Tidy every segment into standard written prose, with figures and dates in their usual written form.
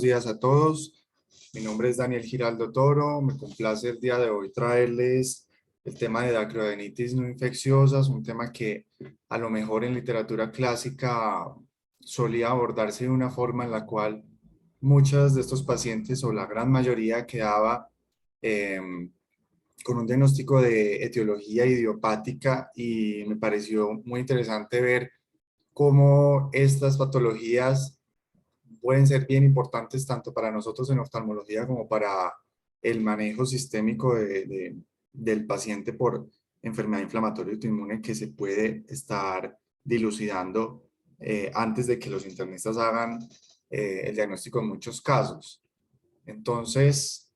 Días a todos. Mi nombre es Daniel Giraldo Toro. Me complace el día de hoy traerles el tema de dacroadenitis no infecciosas, un tema que a lo mejor en literatura clásica solía abordarse de una forma en la cual muchos de estos pacientes o la gran mayoría quedaba con un diagnóstico de etiología idiopática, y me pareció muy interesante ver cómo estas patologías pueden ser bien importantes tanto para nosotros en oftalmología como para el manejo sistémico del paciente por enfermedad inflamatoria autoinmune que se puede estar dilucidando antes de que los internistas hagan el diagnóstico en muchos casos. Entonces,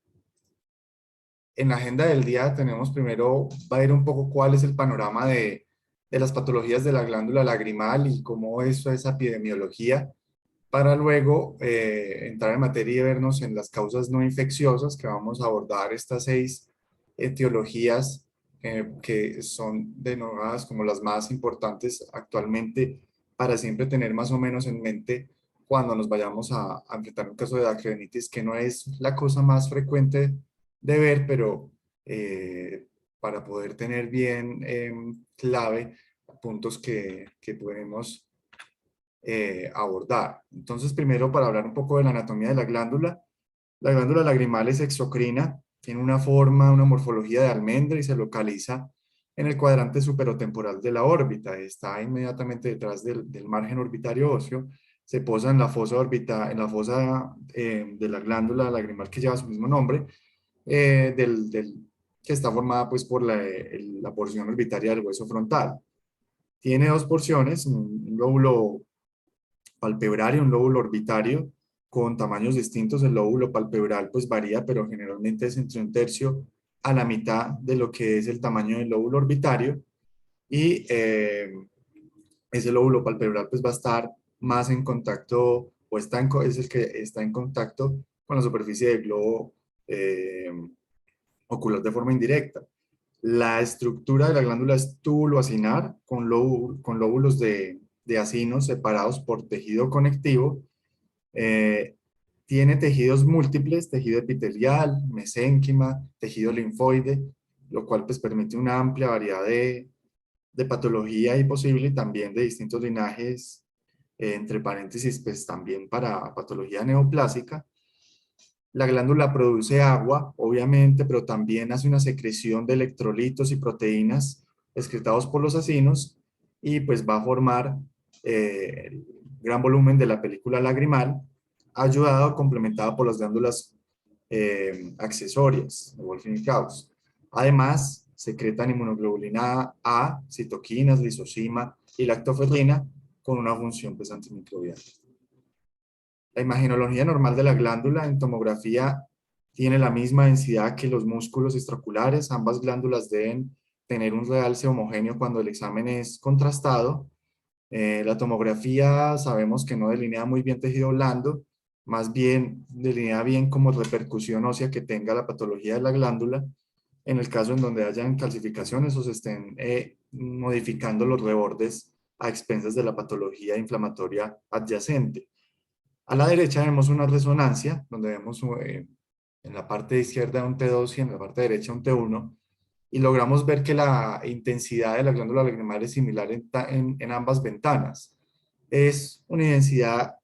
en la agenda del día tenemos primero, va a ver un poco cuál es el panorama de las patologías de la glándula lagrimal y cómo eso es epidemiología, para luego entrar en materia y vernos en las causas no infecciosas, que vamos a abordar estas 6 etiologías que son denominadas como las más importantes actualmente, para siempre tener más o menos en mente cuando nos vayamos a enfrentar un caso de dacroadenitis, que no es la cosa más frecuente de ver, pero para poder tener bien clave puntos que podemos abordar. Entonces, primero, para hablar un poco de la anatomía de la glándula lagrimal es exocrina, tiene una forma, una morfología de almendra y se localiza en el cuadrante superotemporal de la órbita. Está inmediatamente detrás del margen orbitario óseo. Se posa en la fosa de la glándula lagrimal que lleva su mismo nombre, que está formada pues por la porción orbitaria del hueso frontal. Tiene 2 porciones, un lóbulo palpebrario, un lóbulo orbitario con tamaños distintos. El lóbulo palpebral pues varía, pero generalmente es entre 1/3 a la mitad de lo que es el tamaño del lóbulo orbitario, y ese lóbulo palpebral pues va a estar más en contacto, o es el que está en contacto con la superficie del globo ocular de forma indirecta. La estructura de la glándula es túbulo-acinar con lóbulos de acinos separados por tejido conectivo. Eh, Tiene tejidos múltiples, tejido epitelial, mesénquima, tejido linfoide, lo cual pues permite una amplia variedad de patología y posible, y también de distintos linajes, entre paréntesis, pues también para patología neoplásica. La glándula produce agua, obviamente, pero también hace una secreción de electrolitos y proteínas excretados por los acinos, y pues va a formar gran volumen de la película lagrimal, ayudado o complementado por las glándulas accesorias, de Wolfram-Krauss. Además, secretan inmunoglobulina A, citoquinas, lisozima y lactoferrina, con una función pues antimicrobiana. La imagenología normal de la glándula en tomografía tiene la misma densidad que los músculos extraoculares. Ambas glándulas deben tener un realce homogéneo cuando el examen es contrastado. La tomografía sabemos que no delinea muy bien tejido blando, más bien delinea bien como repercusión ósea que tenga la patología de la glándula, en el caso en donde hayan calcificaciones o se estén modificando los rebordes a expensas de la patología inflamatoria adyacente. A la derecha vemos una resonancia, donde vemos en la parte izquierda un T2 y en la parte derecha un T1, y logramos ver que la intensidad de la glándula lagrimal es similar en ambas ventanas. Es una intensidad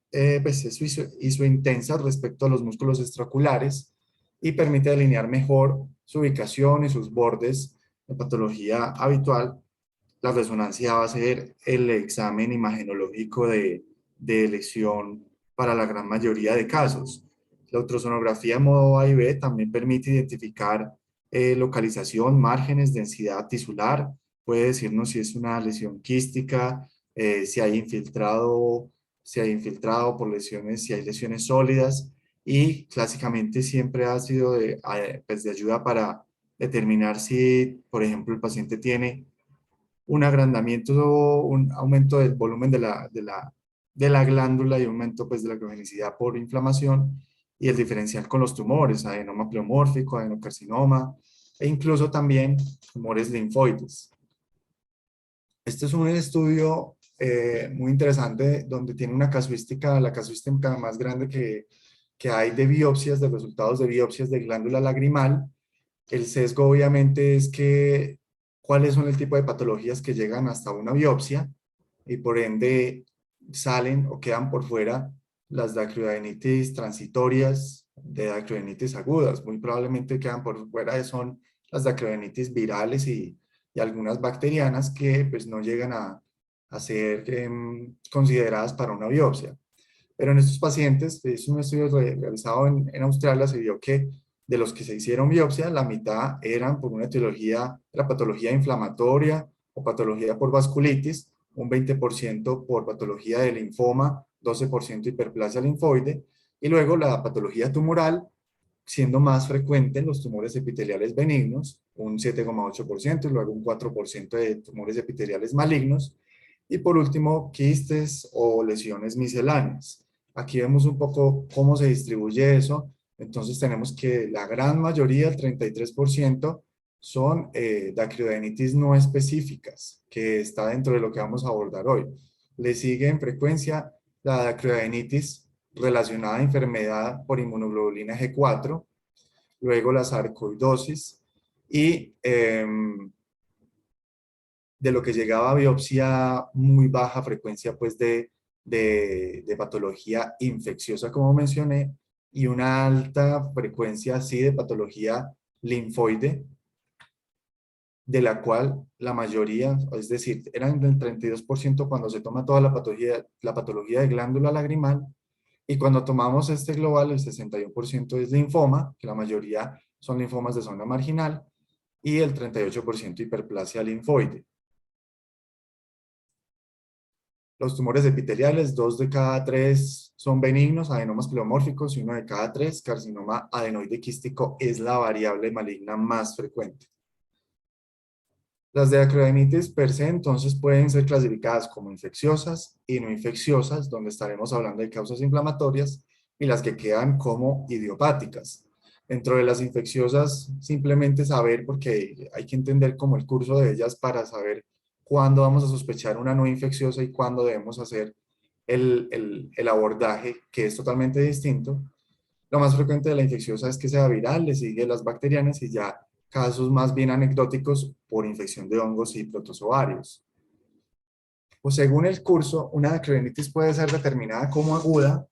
pues es isointensa respecto a los músculos extraoculares, y permite delinear mejor su ubicación y sus bordes. En patología habitual, la resonancia va a ser el examen imagenológico de lesión para la gran mayoría de casos. La ultrasonografía en modo A y B también permite identificar localización, márgenes, densidad tisular. Puede decirnos si es una lesión quística, si hay infiltrado por lesiones, si hay lesiones sólidas, y clásicamente siempre ha sido pues de ayuda para determinar si, por ejemplo, el paciente tiene un agrandamiento, un aumento del volumen de la glándula y un aumento pues, de la grogenicidad por inflamación, y el diferencial con los tumores, adenoma pleomórfico, adenocarcinoma, e incluso también tumores linfoides. Este es un estudio muy interesante donde tiene una casuística, la casuística más grande que hay de biopsias, de resultados de biopsias de glándula lagrimal. El sesgo obviamente es que cuáles son el tipo de patologías que llegan hasta una biopsia y por ende salen o quedan por fuera las dacroadenitis transitorias de dacroadenitis agudas. Muy probablemente quedan por fuera son las dacroadenitis virales y algunas bacterianas que pues no llegan a ser consideradas para una biopsia. Pero en estos pacientes, es un estudio realizado en Australia, se vio que de los que se hicieron biopsia, la mitad eran por una etiología, la patología inflamatoria o patología por vasculitis, un 20% por patología de linfoma, 12% hiperplasia linfoide, y luego la patología tumoral, siendo más frecuente en los tumores epiteliales benignos, un 7,8%, y luego un 4% de tumores epiteliales malignos, y por último, quistes o lesiones misceláneas. Aquí vemos un poco cómo se distribuye eso. Entonces tenemos que la gran mayoría, el 33%, son dacroadenitis no específicas, que está dentro de lo que vamos a abordar hoy. Le sigue en frecuencia la dacroadenitis relacionada a enfermedad por inmunoglobulina G4, luego la sarcoidosis y de lo que llegaba a biopsia muy baja frecuencia pues de patología infecciosa como mencioné y una alta frecuencia sí de patología linfoide, de la cual la mayoría, es decir, eran del 32% cuando se toma toda la patología de glándula lagrimal, y cuando tomamos este global, el 61% es linfoma, que la mayoría son linfomas de zona marginal, y el 38% hiperplasia linfoide. Los tumores epiteliales, 2 de cada 3 son benignos, adenomas pleomórficos, y 1 de cada 3, carcinoma adenoide quístico, es la variable maligna más frecuente. Las de acroadenitis per se entonces pueden ser clasificadas como infecciosas y no infecciosas, donde estaremos hablando de causas inflamatorias, y las que quedan como idiopáticas. Dentro de las infecciosas, simplemente saber, porque hay que entender como el curso de ellas para saber cuándo vamos a sospechar una no infecciosa y cuándo debemos hacer el abordaje, que es totalmente distinto. Lo más frecuente de la infecciosa es que sea viral, le sigue las bacterianas y ya casos más bien anecdóticos por infección de hongos y protozoarios. Pues según el curso, una acroadenitis puede ser determinada como aguda,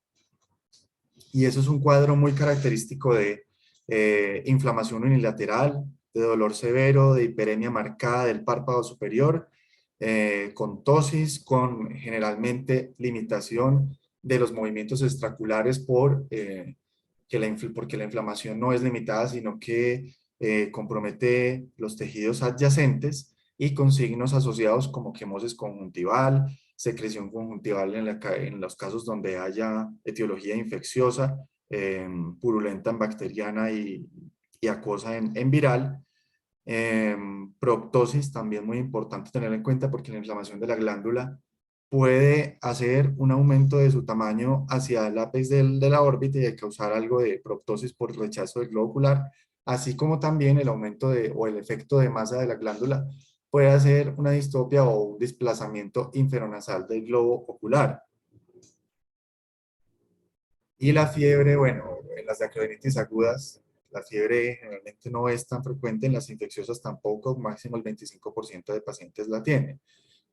y eso es un cuadro muy característico de inflamación unilateral, de dolor severo, de hiperemia marcada del párpado superior, con tosis, con generalmente limitación de los movimientos extraculares porque la inflamación no es limitada, sino que compromete los tejidos adyacentes, y con signos asociados como quemosis conjuntival, secreción conjuntival en los casos donde haya etiología infecciosa, purulenta en bacteriana y acuosa en viral. Proptosis también muy importante tener en cuenta, porque la inflamación de la glándula puede hacer un aumento de su tamaño hacia el ápice de la órbita y causar algo de proptosis por rechazo del globo ocular, así como también el aumento o el efecto de masa de la glándula puede hacer una distopia o un desplazamiento inferonasal del globo ocular. Y la fiebre, bueno, en las acroadenitis agudas, la fiebre generalmente no es tan frecuente, en las infecciosas tampoco, máximo el 25% de pacientes la tienen.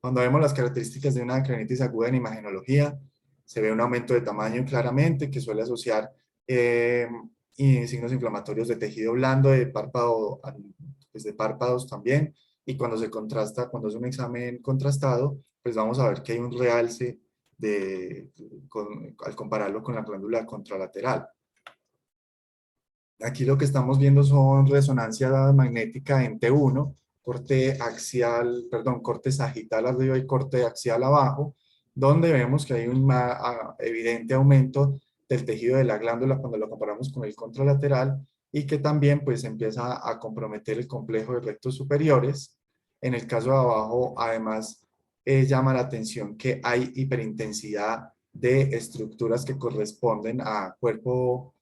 Cuando vemos las características de una acroadenitis aguda en imagenología, se ve un aumento de tamaño claramente que suele asociar y signos inflamatorios de tejido blando, de párpado, pues de párpados también, y cuando se contrasta, cuando es un examen contrastado, pues vamos a ver que hay un realce al compararlo con la glándula contralateral. Aquí lo que estamos viendo son resonancia magnética en T1, corte axial, perdón, corte sagital arriba y corte axial abajo, donde vemos que hay un evidente aumento del tejido de la glándula cuando lo comparamos con el contralateral, y que también pues empieza a comprometer el complejo de rectos superiores. En el caso de abajo, además, llama la atención que hay hiperintensidad de estructuras que corresponden a cuerpo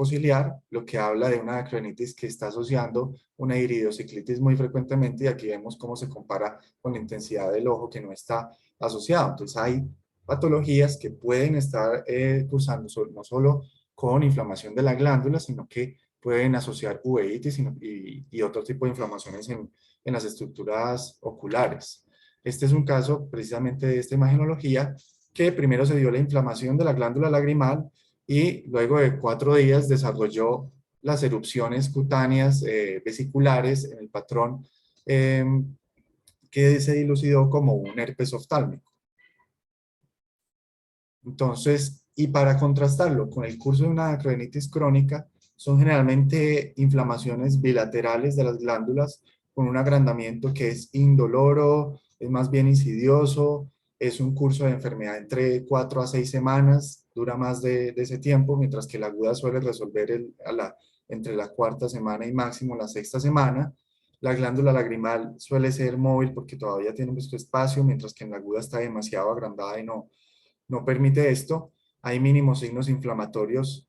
ciliar, lo que habla de una acroadenitis que está asociando una iridociclitis muy frecuentemente, y aquí vemos cómo se compara con la intensidad del ojo que no está asociado. Entonces hay patologías que pueden estar cursando no solo con inflamación de la glándula, sino que pueden asociar uveitis y otro tipo de inflamaciones en las estructuras oculares. Este es un caso precisamente de esta imagenología, que primero se dio la inflamación de la glándula lagrimal y luego de 4 días desarrolló las erupciones cutáneas vesiculares en el patrón, eh, que se dilucidó como un herpes oftálmico. Entonces, y para contrastarlo con el curso de una acroenitis crónica, son generalmente inflamaciones bilaterales de las glándulas con un agrandamiento que es indoloro, es más bien insidioso, es un curso de enfermedad entre 4 a 6 semanas, dura más de ese tiempo, mientras que la aguda suele resolver entre la cuarta semana y máximo la sexta semana. La glándula lagrimal suele ser móvil porque todavía tiene mucho espacio, mientras que en la aguda está demasiado agrandada y no permite esto. Hay mínimos signos inflamatorios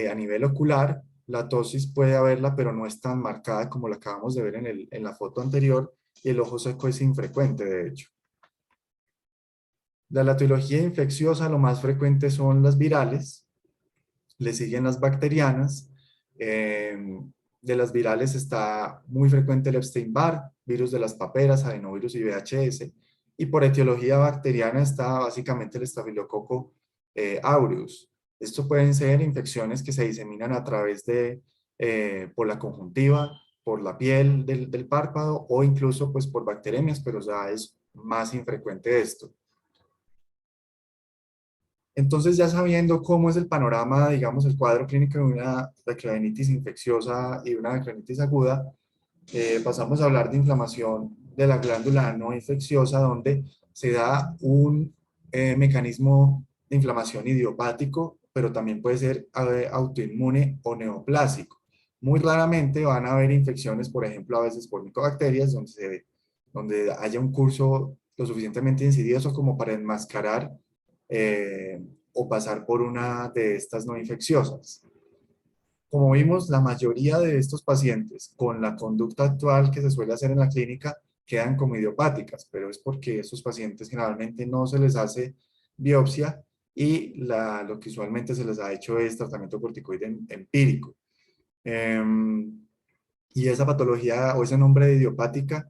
a nivel ocular. La tosis puede haberla, pero no es tan marcada como la acabamos de ver en la foto anterior, y el ojo seco es infrecuente, de hecho. La etiología infecciosa, lo más frecuente son las virales, le siguen las bacterianas. eh, de las virales está muy frecuente el Epstein-Barr, virus de las paperas, adenovirus y VHS. Y por etiología bacteriana está básicamente el estafilococo aureus. Estos pueden ser infecciones que se diseminan a través por la conjuntiva, por la piel del párpado o incluso pues por bacteremias, pero ya es más infrecuente esto. Entonces, ya sabiendo cómo es el panorama, digamos, el cuadro clínico de una acroenitis infecciosa y una acroenitis aguda, pasamos a hablar de inflamación de la glándula no infecciosa, donde se da un mecanismo de inflamación idiopático, pero también puede ser autoinmune o neoplásico. Muy raramente van a haber infecciones, por ejemplo, a veces por micobacterias, donde haya un curso lo suficientemente insidioso como para enmascarar o pasar por una de estas no infecciosas. Como vimos, la mayoría de estos pacientes con la conducta actual que se suele hacer en la clínica quedan como idiopáticas, pero es porque estos pacientes generalmente no se les hace biopsia y lo que usualmente se les ha hecho es tratamiento corticoide empírico. Y esa patología o ese nombre de idiopática,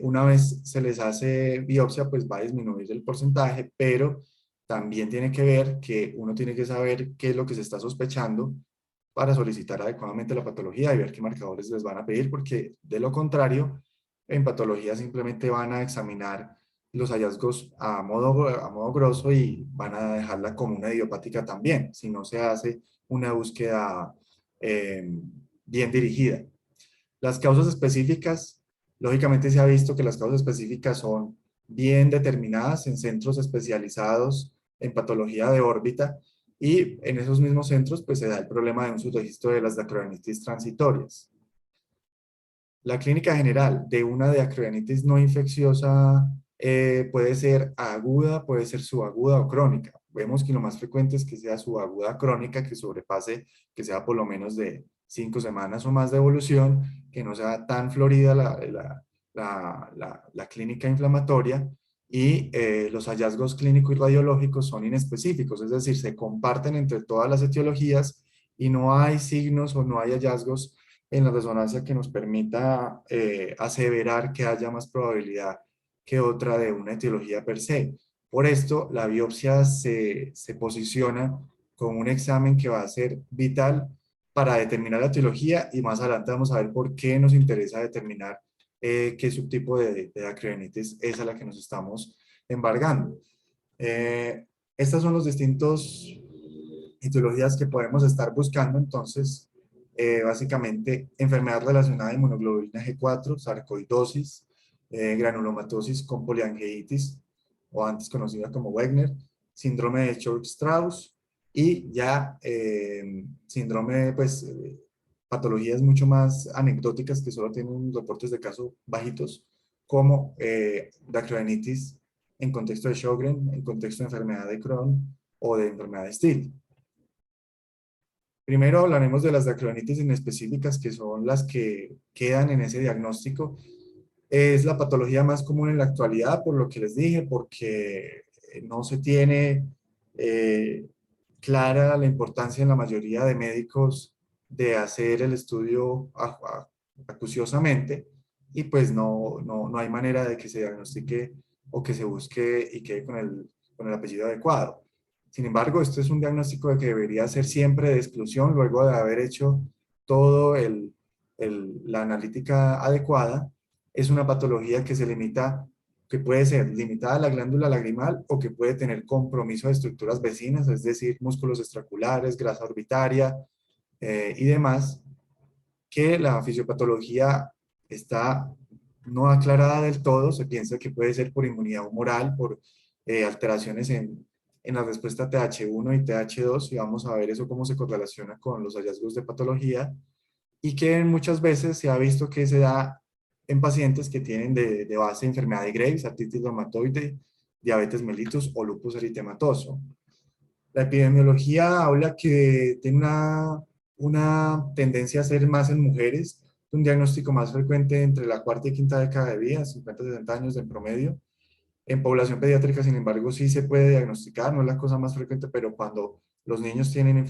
una vez se les hace biopsia, pues va a disminuir el porcentaje, pero también tiene que ver que uno tiene que saber qué es lo que se está sospechando para solicitar adecuadamente la patología y ver qué marcadores les van a pedir, porque de lo contrario, en patología simplemente van a examinar los hallazgos a modo grosso y van a dejarla como una idiopática también, si no se hace una búsqueda eh, bien dirigida. Las causas específicas, lógicamente se ha visto que las causas específicas son bien determinadas en centros especializados en patología de órbita, y en esos mismos centros pues se da el problema de un subregistro de las dacroanitis transitorias. La clínica general de una diacroanitis no infecciosa puede ser aguda, puede ser subaguda o crónica. Vemos que lo más frecuente es que sea subaguda crónica, que sobrepase, que sea por lo menos de 5 semanas o más de evolución, que no sea tan florida la clínica inflamatoria, y los hallazgos clínicos y radiológicos son inespecíficos, es decir, se comparten entre todas las etiologías y no hay signos o no hay hallazgos en la resonancia que nos permita aseverar que haya más probabilidad que otra de una etiología per se. Por esto, la biopsia se posiciona como un examen que va a ser vital para determinar la etiología, y más adelante vamos a ver por qué nos interesa determinar qué subtipo de acroenitis es a la que nos estamos embargando. Estas son los distintos etiologías que podemos estar buscando. Entonces, básicamente, enfermedad relacionada a inmunoglobulina G4, sarcoidosis, granulomatosis con poliangeitis, o antes conocida como Wegener, síndrome de Church-Strauss, y ya síndrome, pues, patologías mucho más anecdóticas que solo tienen reportes de casos bajitos, como dacroanitis en contexto de Sjögren, en contexto de enfermedad de Crohn o de enfermedad de Still. Primero hablaremos de las dacroanitis inespecíficas, que son las que quedan en ese diagnóstico. Es la patología más común en la actualidad, por lo que les dije, porque no se tiene clara la importancia en la mayoría de médicos de hacer el estudio acuciosamente y pues no hay manera de que se diagnostique o que se busque y quede con el apellido adecuado. Sin embargo, esto es un diagnóstico que debería ser siempre de exclusión luego de haber hecho todo la analítica adecuada. Es una patología que se limita, que puede ser limitada a la glándula lagrimal o que puede tener compromiso de estructuras vecinas, es decir, músculos extraculares, grasa orbitaria y demás, que la fisiopatología está no aclarada del todo. Se piensa que puede ser por inmunidad humoral, por alteraciones en la respuesta TH1 y TH2, y vamos a ver eso cómo se correlaciona con los hallazgos de patología, y que muchas veces se ha visto que se da en pacientes que tienen de base enfermedad de Graves, artritis reumatoide, diabetes mellitus o lupus eritematoso. La epidemiología habla que tiene una tendencia a ser más en mujeres, un diagnóstico más frecuente entre la cuarta y quinta década de vida, 50-60 años en promedio. En población pediátrica, sin embargo, sí se puede diagnosticar, no es la cosa más frecuente, pero cuando los niños tienen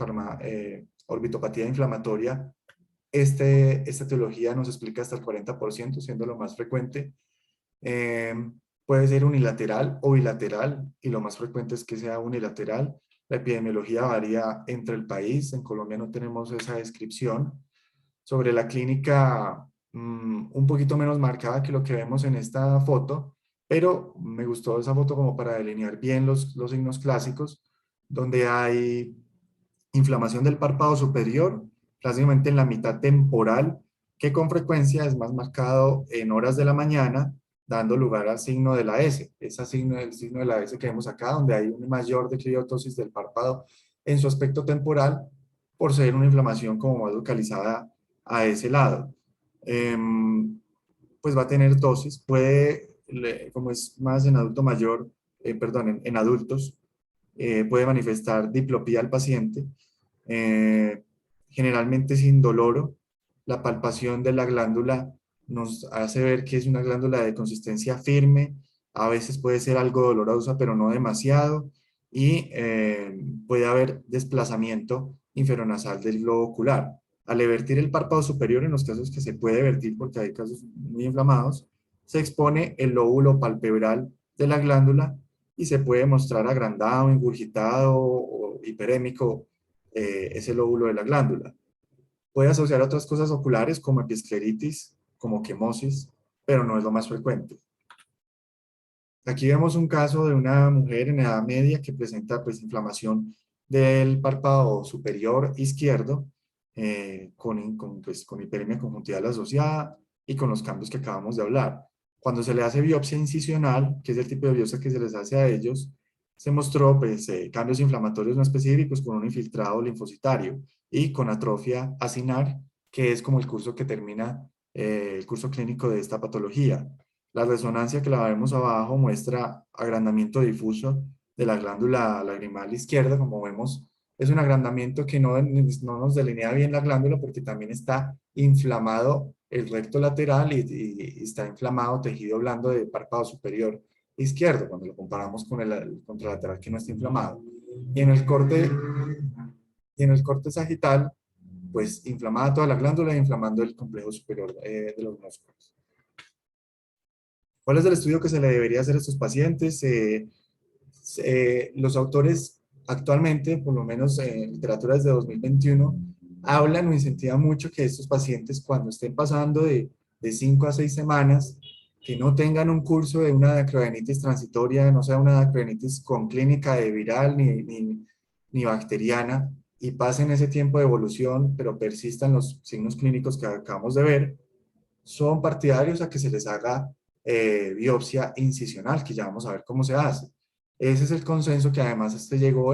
orbitopatía inflamatoria, esta etiología nos explica hasta el 40%, siendo lo más frecuente. Eh, Puede ser unilateral o bilateral, y lo más frecuente es que sea unilateral. La epidemiología varía entre el país. En Colombia no tenemos esa descripción. Sobre la clínica, un poquito menos marcada que lo que vemos en esta foto, pero me gustó esa foto como para delinear bien los signos clásicos, donde hay inflamación del párpado superior, básicamente en la mitad temporal, que con frecuencia es más marcado en horas de la mañana, dando lugar al signo de la S. Ese signo, el signo de la S que vemos acá, donde hay una mayor decliviotosis del párpado en su aspecto temporal, por ser una inflamación como más localizada a ese lado. Pues va a tener dosis, como es más en adulto mayor, perdón, en adultos, puede manifestar diplopía al paciente, eh, generalmente sin dolor. La palpación de la glándula nos hace ver que es una glándula de consistencia firme, a veces puede ser algo dolorosa, pero no demasiado, y puede haber desplazamiento inferonasal del globo ocular. Al evertir el párpado superior, en los casos que se puede vertir porque hay casos muy inflamados, se expone el lóbulo palpebral de la glándula y se puede mostrar agrandado, ingurgitado o hiperémico ese lóbulo de la glándula. Puede asociar a otras cosas oculares como episcleritis, como quemosis, pero no es lo más frecuente. Aquí vemos un caso de una mujer en edad media que presenta pues inflamación del párpado superior izquierdo con hiperemia conjuntival asociada y con los cambios que acabamos de hablar. Cuando se le hace biopsia incisional, que es el tipo de biopsia que se les hace a ellos, se mostró pues, cambios inflamatorios no específicos con un infiltrado linfocitario y con atrofia acinar, que es como el curso que termina el curso clínico de esta patología. La resonancia que la vemos abajo muestra agrandamiento difuso de la glándula lagrimal izquierda, como vemos. Es un agrandamiento que no nos delinea bien la glándula porque también está inflamado el recto lateral y está inflamado tejido blando de párpado superior izquierdo, cuando lo comparamos con el contralateral que no está inflamado. Y en el corte, y en el corte sagital, pues inflamada toda la glándula e inflamando el complejo superior de los músculos. ¿Cuál es el estudio que se le debería hacer a estos pacientes? Los autores actualmente, por lo menos en literatura desde 2021, hablan o incentivan mucho que estos pacientes cuando estén pasando de 5 a 6 semanas, que no tengan un curso de una dacroadenitis transitoria, no sea una dacroadenitis con clínica de viral ni bacteriana, y pasen ese tiempo de evolución, pero persistan los signos clínicos que acabamos de ver, son partidarios a que se les haga biopsia incisional, que ya vamos a ver cómo se hace. Ese es el consenso que además este llegó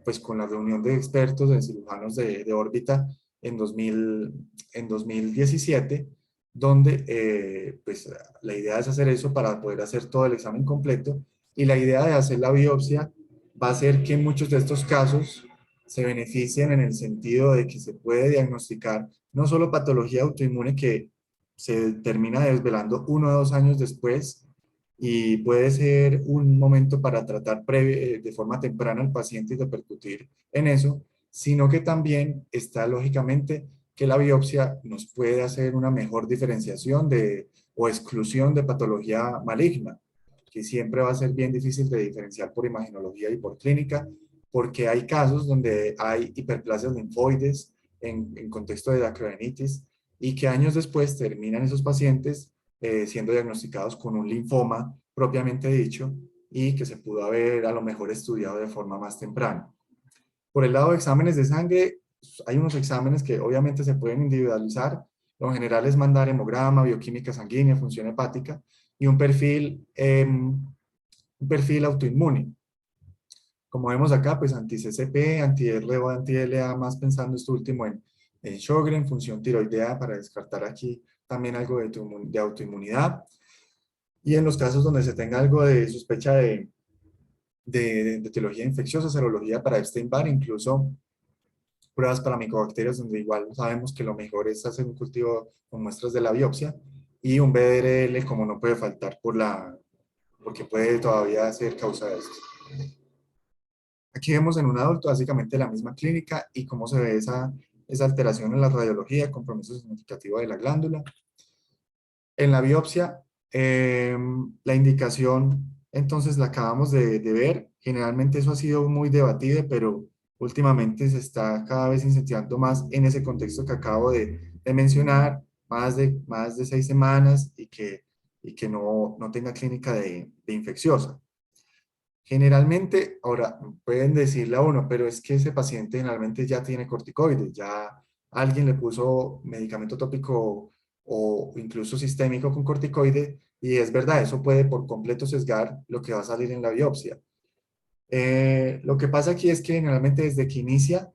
pues con la reunión de expertos de cirujanos de órbita en 2017, donde pues la idea es hacer eso para poder hacer todo el examen completo, y la idea de hacer la biopsia va a ser que en muchos de estos casos se beneficien en el sentido de que se puede diagnosticar no solo patología autoinmune que se termina desvelando 1 o 2 años después, y puede ser un momento para tratar de forma temprana al paciente y repercutir en eso, sino que también está lógicamente que la biopsia nos puede hacer una mejor diferenciación o exclusión de patología maligna, que siempre va a ser bien difícil de diferenciar por imagenología y por clínica, porque hay casos donde hay hiperplasias linfoides en contexto de dacroenitis y que años después terminan esos pacientes siendo diagnosticados con un linfoma propiamente dicho y que se pudo haber a lo mejor estudiado de forma más temprana. Por el lado de exámenes de sangre, hay unos exámenes que obviamente se pueden individualizar. Lo general es mandar hemograma, bioquímica sanguínea, función hepática y un perfil autoinmune. Como vemos acá, pues anti-CCP, anti-R o anti-LA, más pensando esto último en Sjögren, función tiroidea para descartar aquí también algo de autoinmunidad. Y en los casos donde se tenga algo de sospecha de etiología infecciosa, serología para Epstein-Barr, incluso pruebas para micobacterias, donde igual sabemos que lo mejor es hacer un cultivo con muestras de la biopsia, y un BDRL como no puede faltar porque puede todavía ser causa de eso. Aquí vemos en un adulto básicamente la misma clínica y cómo se ve esa alteración en la radiología, compromiso significativo de la glándula. En la biopsia, la indicación, entonces la acabamos de ver. Generalmente eso ha sido muy debatido, pero últimamente se está cada vez incentivando más en ese contexto que acabo de mencionar, más de 6 semanas y que no tenga clínica de infecciosa. Generalmente, ahora pueden decirle a uno, pero es que ese paciente generalmente ya tiene corticoides, ya alguien le puso medicamento tópico o incluso sistémico con corticoide, y es verdad, eso puede por completo sesgar lo que va a salir en la biopsia. Lo que pasa aquí es que generalmente desde que inicia,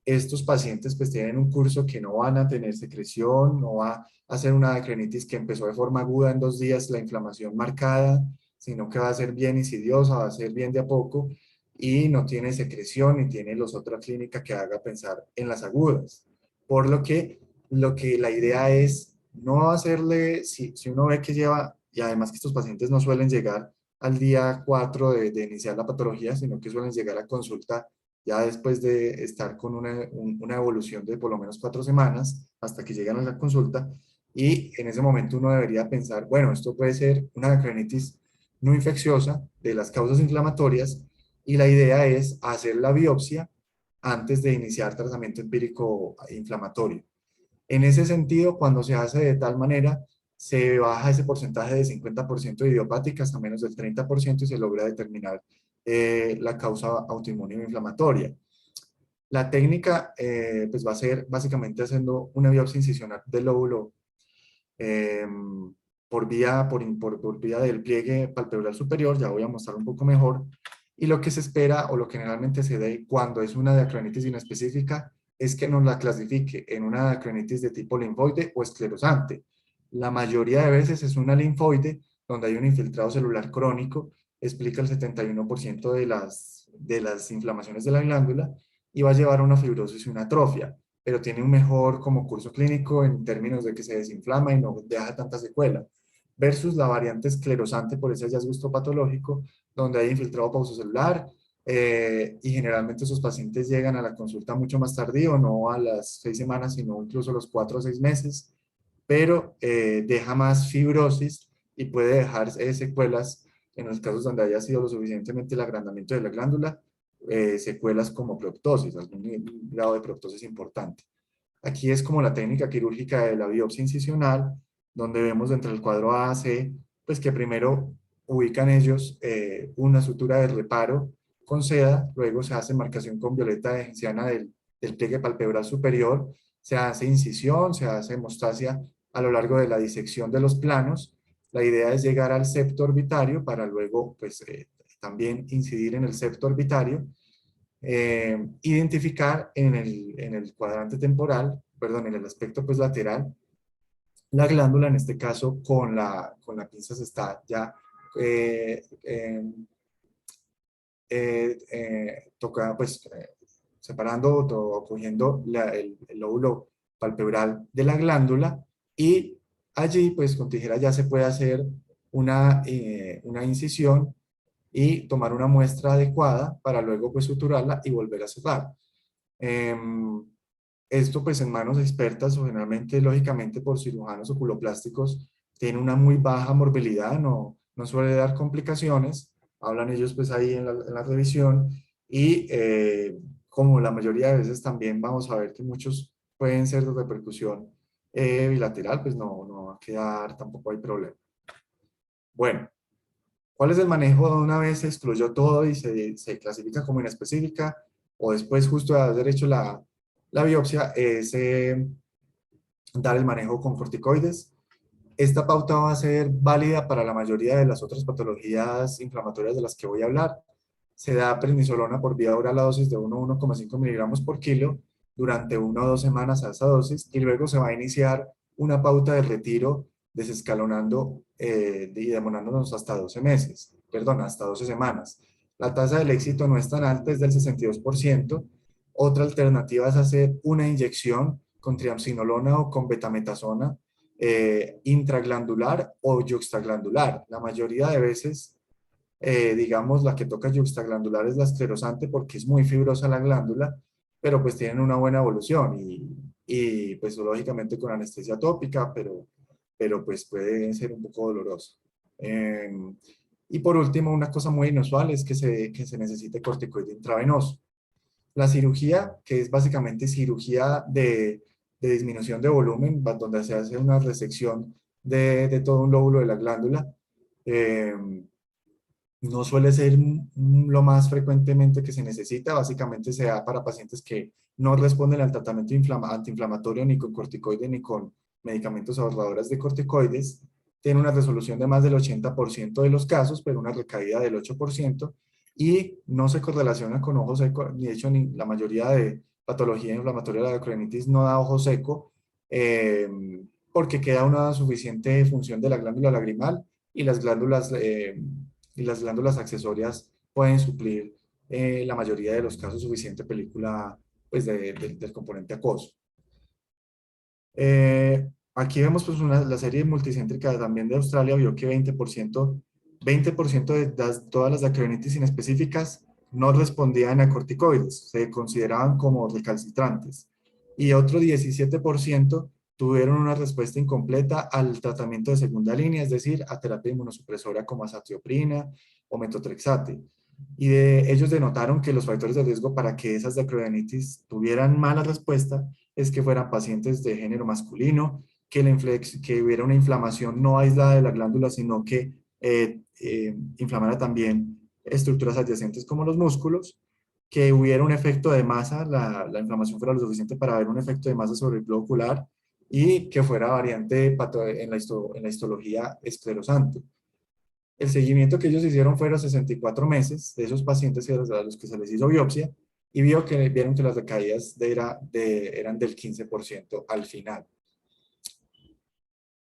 estos pacientes pues tienen un curso que no van a tener secreción, no va a ser una acrenitis que empezó de forma aguda en 2 días, la inflamación marcada, sino que va a ser bien insidiosa, va a ser bien de a poco y no tiene secreción ni tiene los otra clínica que haga pensar en las agudas. Por lo que la idea es no hacerle, si uno ve que lleva, y además que estos pacientes no suelen llegar al día 4 de iniciar la patología, sino que suelen llegar a consulta ya después de estar con una evolución de por lo menos 4 semanas hasta que llegan a la consulta, y en ese momento uno debería pensar, bueno, esto puede ser una acronitis no infecciosa de las causas inflamatorias, y la idea es hacer la biopsia antes de iniciar tratamiento empírico inflamatorio. En ese sentido, cuando se hace de tal manera, se baja ese porcentaje de 50% de idiopáticas a menos del 30% y se logra determinar la causa autoinmune o inflamatoria. La técnica pues va a ser básicamente haciendo una biopsia incisional del lóbulo eh, por vía del pliegue palpebral superior, ya voy a mostrar un poco mejor, y lo que se espera o lo que generalmente se ve cuando es una diacronitis inespecífica es que nos la clasifique en una diacronitis de tipo linfoide o esclerosante. La mayoría de veces es una linfoide donde hay un infiltrado celular crónico, explica el 71% de las inflamaciones de la glándula y va a llevar a una fibrosis y una atrofia, pero tiene un mejor como curso clínico en términos de que se desinflama y no deja tanta secuela, versus la variante esclerosante por ese hallazgo histopatológico, donde hay infiltrado pausocelular, y generalmente esos pacientes llegan a la consulta mucho más tardío, no a las 6 semanas, sino incluso a los 4 o 6 meses, pero deja más fibrosis y puede dejar secuelas en los casos donde haya sido lo suficientemente el agrandamiento de la glándula, secuelas como proptosis, algún grado de proptosis importante. Aquí es como la técnica quirúrgica de la biopsia incisional, donde vemos dentro del cuadro A, C, pues que primero ubican ellos una sutura de reparo con seda, luego se hace marcación con violeta de genciana del pliegue palpebral superior, se hace incisión, se hace hemostasia a lo largo de la disección de los planos. La idea es llegar al septo orbitario para luego pues también incidir en el septo orbitario, identificar en el cuadrante temporal, perdón, en el aspecto pues lateral, la glándula, en este caso con la pinza se está ya eh, eh, toca, pues, separando o cogiendo el lóbulo palpebral de la glándula, y allí pues con tijera ya se puede hacer una incisión y tomar una muestra adecuada para luego pues suturarla y volver a cerrar. Em, Esto pues en manos expertas o generalmente, lógicamente, por cirujanos oculoplásticos, tiene una muy baja morbilidad, no suele dar complicaciones, hablan ellos pues ahí en la revisión y como la mayoría de veces también vamos a ver que muchos pueden ser de repercusión bilateral, pues no va a quedar, tampoco hay problema. Bueno, ¿cuál es el manejo de una vez se excluyó todo y se clasifica como inespecífica o después justo de haber hecho la biopsia? Es dar el manejo con corticoides. Esta pauta va a ser válida para la mayoría de las otras patologías inflamatorias de las que voy a hablar. Se da prednisolona por vía oral a dosis de 1 a 1,5 miligramos por kilo durante 1 o 2 semanas a esa dosis y luego se va a iniciar una pauta de retiro desescalonando y demorándonos hasta 12 meses, perdón, hasta 12 semanas. La tasa del éxito no es tan alta, es del 62%. Otra alternativa es hacer una inyección con triamcinolona o con betametasona intraglandular o yuxtaglandular. La mayoría de veces, digamos, la que toca yuxtaglandular es la esclerosante porque es muy fibrosa la glándula, pero pues tienen una buena evolución y pues lógicamente con anestesia tópica, pero pues puede ser un poco doloroso. Y por último, una cosa muy inusual es que se necesite corticoide intravenoso. La cirugía, que es básicamente cirugía de disminución de volumen, donde se hace una resección de todo un lóbulo de la glándula, eh, no suele ser lo más frecuentemente que se necesita. Básicamente se da para pacientes que no responden al tratamiento antiinflamatorio ni con corticoides ni con medicamentos ahorradores de corticoides. Tiene una resolución de más del 80% de los casos, pero una recaída del 8%, y no se correlaciona con ojo seco. De hecho, ni la mayoría de patología inflamatoria de la acromionitis no da ojo seco, eh, porque queda una suficiente función de la glándula lagrimal y las glándulas accesorias pueden suplir la mayoría de los casos suficiente película pues, del componente acuoso. Aquí vemos pues la serie multicéntrica también de Australia vio que 20% de todas las acromionitis inespecíficas no respondían a corticoides, se consideraban como recalcitrantes. Y otro 17% tuvieron una respuesta incompleta al tratamiento de segunda línea, es decir, a terapia inmunosupresora como azatioprina o metotrexate. Ellos denotaron que los factores de riesgo para que esas acromionitis tuvieran mala respuesta es que fueran pacientes de género masculino, que hubiera una inflamación no aislada de la glándula, sino que inflamara también estructuras adyacentes como los músculos, que hubiera un efecto de masa, la inflamación fuera lo suficiente para ver un efecto de masa sobre el globo ocular y que fuera variante en la histología esclerosante. El seguimiento que ellos hicieron fueron 64 meses de esos pacientes a los que se les hizo biopsia y vieron que las recaídas eran del 15% al final.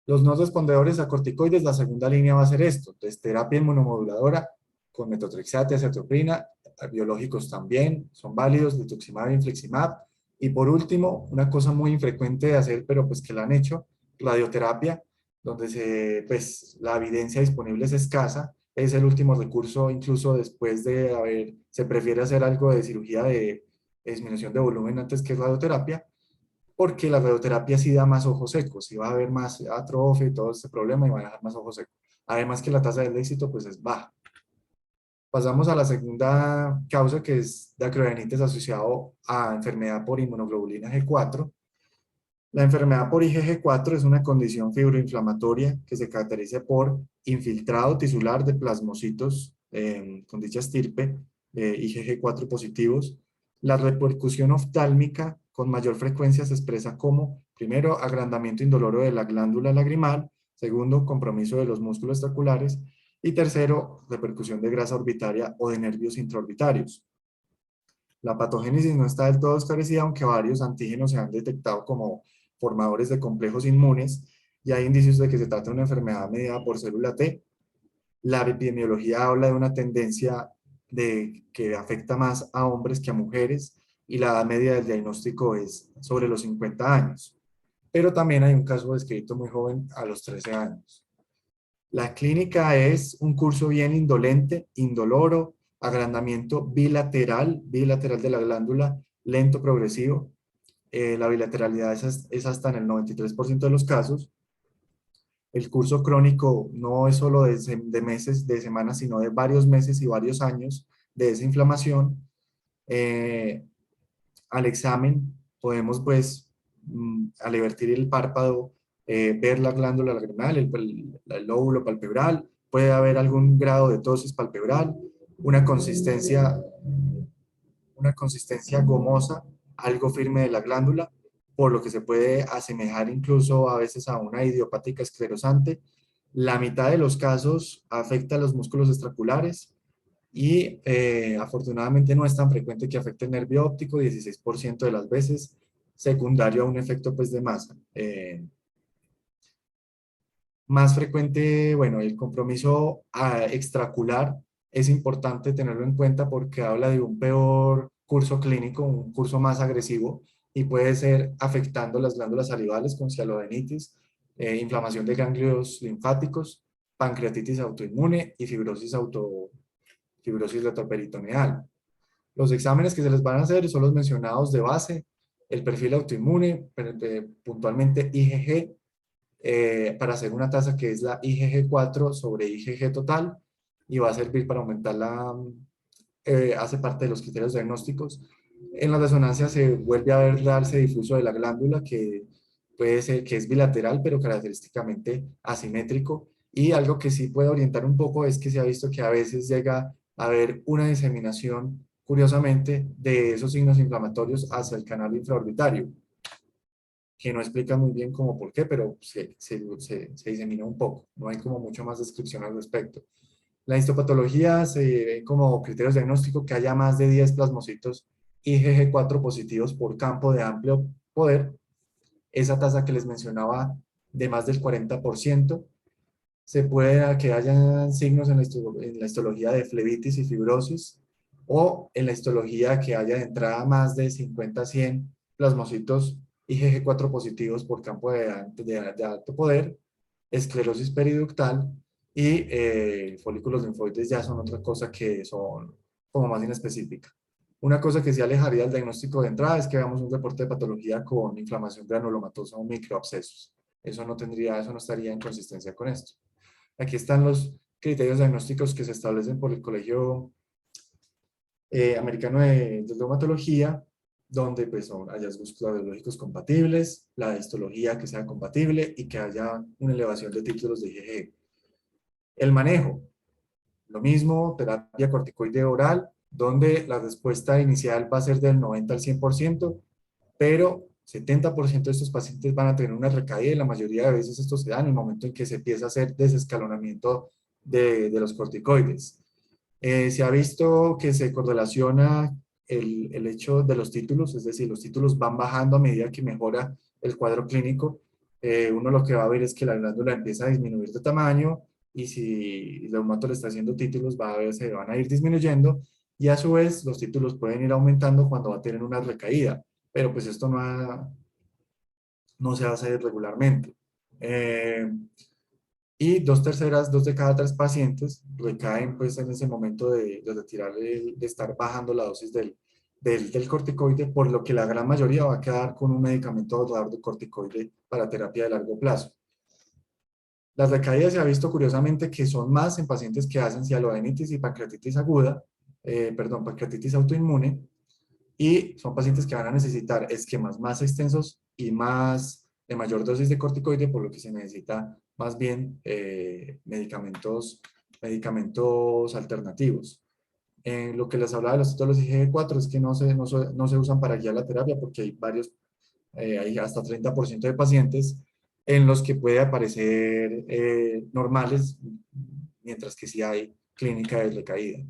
Los no respondedores a corticoides, la segunda línea va a ser esto. Entonces, terapia inmunomoduladora con metotrexate, azatioprina, biológicos también son válidos, rituximab, infliximab. Y por último, una cosa muy infrecuente de hacer, pero pues que la han hecho, radioterapia, donde pues, la evidencia disponible es escasa. Es el último recurso, incluso después se prefiere hacer algo de cirugía de disminución de volumen antes que radioterapia, porque la radioterapia sí da más ojos secos, sí va a haber más atrofia y todo este problema y va a dejar más ojos secos. Además que la tasa de éxito pues es baja. Pasamos a la segunda causa, que es de acromionitis asociado a enfermedad por inmunoglobulina G4. La enfermedad por IgG4 es una condición fibroinflamatoria que se caracteriza por infiltrado tisular de plasmocitos con dicha estirpe, IgG4 positivos. La repercusión oftálmica con mayor frecuencia se expresa como, primero, agrandamiento indoloro de la glándula lagrimal, segundo, compromiso de los músculos extraculares y tercero, repercusión de grasa orbitaria o de nervios intraorbitarios. La patogénesis no está del todo esclarecida, aunque varios antígenos se han detectado como formadores de complejos inmunes y hay indicios de que se trata de una enfermedad mediada por célula T. La epidemiología habla de una tendencia que afecta más a hombres que a mujeres y la edad media del diagnóstico es sobre los 50 años. Pero también hay un caso descrito muy joven a los 13 años. La clínica es un curso bien indolente, indoloro, agrandamiento bilateral de la glándula, lento, progresivo. La bilateralidad es hasta en el 93% de los casos. El curso crónico no es solo de meses, de semanas, sino de varios meses y varios años de esa inflamación. Eh, Al examen podemos, pues, al invertir el párpado, ver la glándula lagrimal, el lóbulo palpebral, puede haber algún grado de tosis palpebral, una consistencia, una consistencia gomosa, algo firme de la glándula, por lo que se puede asemejar incluso a veces a una idiopática esclerosante. La mitad de los casos afecta a los músculos extraculares y afortunadamente no es tan frecuente que afecte el nervio óptico, 16% de las veces, secundario a un efecto pues de masa. Más frecuente, bueno, el compromiso extracular es importante tenerlo en cuenta porque habla de un peor curso clínico, un curso más agresivo y puede ser afectando las glándulas salivales con cialodenitis, inflamación de ganglios linfáticos, pancreatitis autoinmune y fibrosis retroperitoneal. Los exámenes que se les van a hacer son los mencionados de base, el perfil autoinmune, puntualmente IgG, para hacer una tasa que es la IgG4 sobre IgG total y va a servir para aumentar hace parte de los criterios diagnósticos. En la resonancia se vuelve a ver darse difuso de la glándula que puede ser que es bilateral pero característicamente asimétrico y algo que sí puede orientar un poco es que se ha visto que a veces llega a haber una diseminación curiosamente de esos signos inflamatorios hacia el canal infraorbitario que no explica muy bien cómo por qué, pero se disemina un poco. No hay como mucho más descripción al respecto. La histopatología se ve como criterios diagnósticos que haya más de 10 plasmocitos IgG4 positivos por campo de amplio poder. Esa tasa que les mencionaba de más del 40%. Se puede que haya signos en la histología de flebitis y fibrosis o en la histología que haya de entrada más de 50 a 100 plasmocitos IgG4 positivos por campo de alto poder, esclerosis periductal y folículos linfoides ya son otra cosa que son como más inespecífica. Una cosa que sí alejaría el diagnóstico de entrada es que veamos un reporte de patología con inflamación granulomatosa o microabscesos. Eso no estaría en consistencia con esto. Aquí están los criterios diagnósticos que se establecen por el Colegio Americano de Reumatología, donde pues, son hallazgos radiológicos compatibles, la histología que sea compatible y que haya una elevación de títulos de IgG. El manejo, lo mismo, terapia corticoide oral, donde la respuesta inicial va a ser del 90 al 100%, pero 70% de estos pacientes van a tener una recaída y la mayoría de veces esto se da en el momento en que se empieza a hacer desescalonamiento de los corticoides. Se ha visto que se correlaciona el hecho de los títulos, es decir, los títulos van bajando a medida que mejora el cuadro clínico. Uno lo que va a ver es que la glándula empieza a disminuir de tamaño y si el reumato le está haciendo títulos, va a ver, se van a ir disminuyendo y a su vez los títulos pueden ir aumentando cuando va a tener una recaída, pero pues esto no se hace regularmente. Y dos de cada tres pacientes recaen pues en ese momento de retirar, de estar bajando la dosis del corticoide, por lo que la gran mayoría va a quedar con un medicamento ahorrador de corticoide para terapia de largo plazo. Las recaídas se ha visto curiosamente que son más en pacientes que hacen cialodenitis y pancreatitis aguda, pancreatitis autoinmune, y son pacientes que van a necesitar esquemas más extensos y de mayor dosis de corticoide, por lo que se necesita más bien medicamentos alternativos. En lo que les hablaba de los títulos IgG4 es que no se usan para guiar la terapia porque hay hasta 30% de pacientes en los que puede aparecer normales, mientras que sí hay clínica de recaída.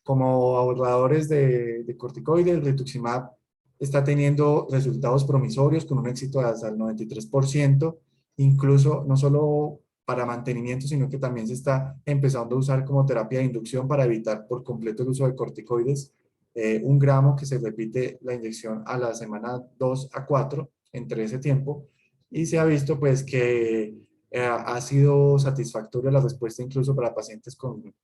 Como ahorradores de corticoides, el rituximab está teniendo resultados promisorios con un éxito de hasta el 93%, incluso no solo para mantenimiento, sino que también se está empezando a usar como terapia de inducción para evitar por completo el uso de corticoides. 1 gramo que se repite la inyección a la semana 2 a 4, entre ese tiempo, y se ha visto pues que Ha sido satisfactoria la respuesta incluso para pacientes con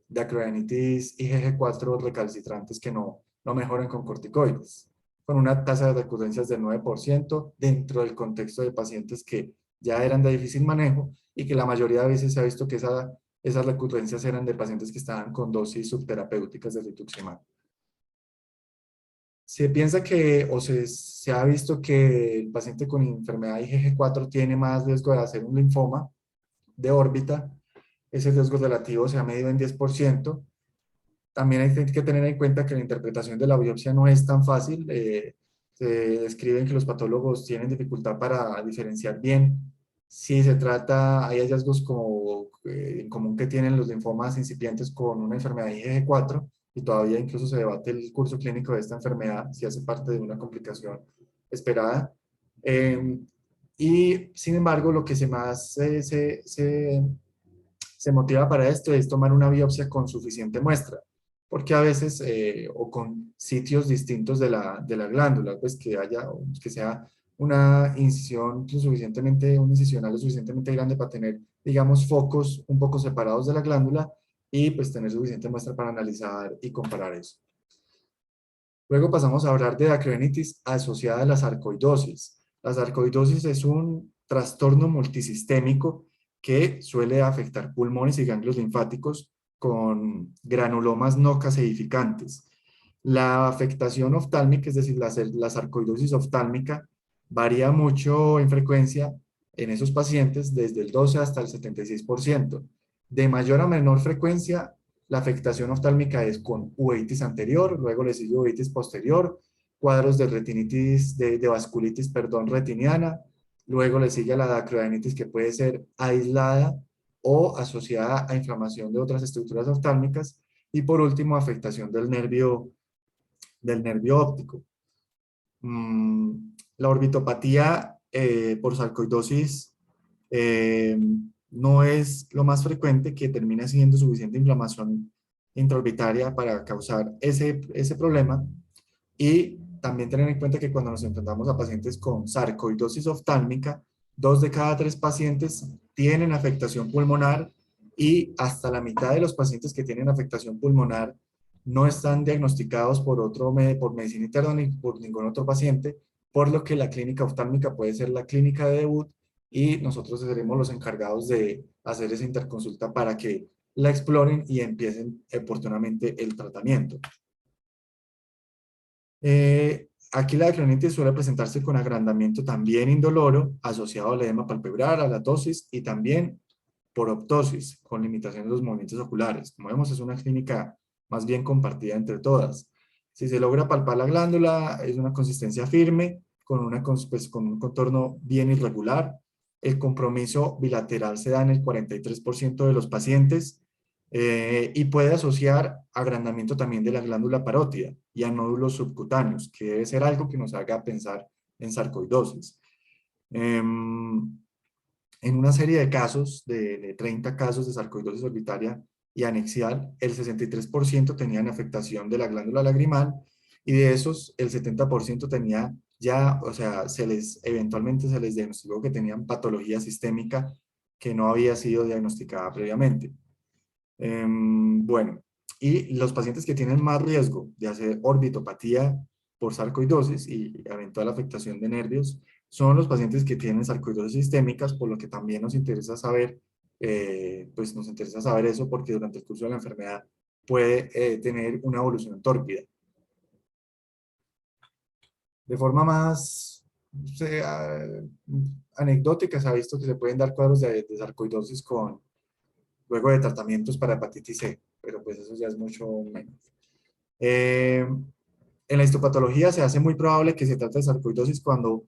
dacroiditis IgG4 recalcitrantes que no mejoran con corticoides, con una tasa de recurrencias del 9% dentro del contexto de pacientes que ya eran de difícil manejo y que la mayoría de veces se ha visto que esas recurrencias eran de pacientes que estaban con dosis subterapéuticas de rituximab. Se piensa que, o se ha visto que el paciente con enfermedad IgG4 tiene más riesgo de hacer un linfoma de órbita. Ese riesgo relativo se ha medido en 10%. También hay que tener en cuenta que la interpretación de la biopsia no es tan fácil. Se describen que los patólogos tienen dificultad para diferenciar bien si se trata, hay hallazgos como, en común que tienen los linfomas incipientes con una enfermedad IgG4 y todavía incluso se debate el curso clínico de esta enfermedad, si hace parte de una complicación esperada. Y sin embargo, lo que se motiva para esto es tomar una biopsia con suficiente muestra, porque a veces, o con sitios distintos de la glándula, pues que sea una incisión un incisional lo suficientemente grande para tener, digamos, focos un poco separados de la glándula y pues tener suficiente muestra para analizar y comparar eso. Luego pasamos a hablar de acroenitis asociada a la sarcoidosis. La sarcoidosis es un trastorno multisistémico que suele afectar pulmones y ganglios linfáticos con granulomas no caseificantes. La afectación oftálmica, es decir, la sarcoidosis oftálmica, varía mucho en frecuencia en esos pacientes, desde el 12 hasta el 76%. De mayor a menor frecuencia, la afectación oftálmica es con uveitis anterior, luego le sigue uveitis posterior, cuadros de retinitis, de vasculitis, perdón, retiniana, luego le sigue la dacroadenitis que puede ser aislada o asociada a inflamación de otras estructuras oftálmicas, y por último, afectación del nervio óptico. La orbitopatía por sarcoidosis no es lo más frecuente, que termina siendo suficiente inflamación intraorbitaria para causar ese problema. Y también tener en cuenta que cuando nos enfrentamos a pacientes con sarcoidosis oftálmica, 2 de cada 3 pacientes tienen afectación pulmonar y hasta la mitad de los pacientes que tienen afectación pulmonar no están diagnosticados por medicina interna ni por ningún otro paciente, por lo que la clínica oftálmica puede ser la clínica de debut y nosotros seremos los encargados de hacer esa interconsulta para que la exploren y empiecen oportunamente el tratamiento. Aquí la acroenitis suele presentarse con agrandamiento también indoloro, asociado al edema palpebral, a la tosis y también por optosis, con limitación de los movimientos oculares. Como vemos, es una clínica más bien compartida entre todas. Si se logra palpar la glándula, es una consistencia firme, pues, con un contorno bien irregular. El compromiso bilateral se da en el 43% de los pacientes y puede asociar agrandamiento también de la glándula parótida y a nódulos subcutáneos, que debe ser algo que nos haga pensar en sarcoidosis. En una serie de casos, de 30 casos de sarcoidosis orbitaria y anexial, el 63% tenían afectación de la glándula lagrimal y de esos el 70% tenía ya, o sea, eventualmente se les diagnosticó que tenían patología sistémica que no había sido diagnosticada previamente. Bueno, y los pacientes que tienen más riesgo de hacer orbitopatía por sarcoidosis y eventual afectación de nervios son los pacientes que tienen sarcoidosis sistémicas, por lo que también nos interesa saber, pues nos interesa saber eso porque durante el curso de la enfermedad puede tener una evolución tórpida. De forma más anecdótica, se ha visto que se pueden dar cuadros de sarcoidosis luego de tratamientos para hepatitis C, pero pues eso ya es mucho menos. En la histopatología se hace muy probable que se trate de sarcoidosis cuando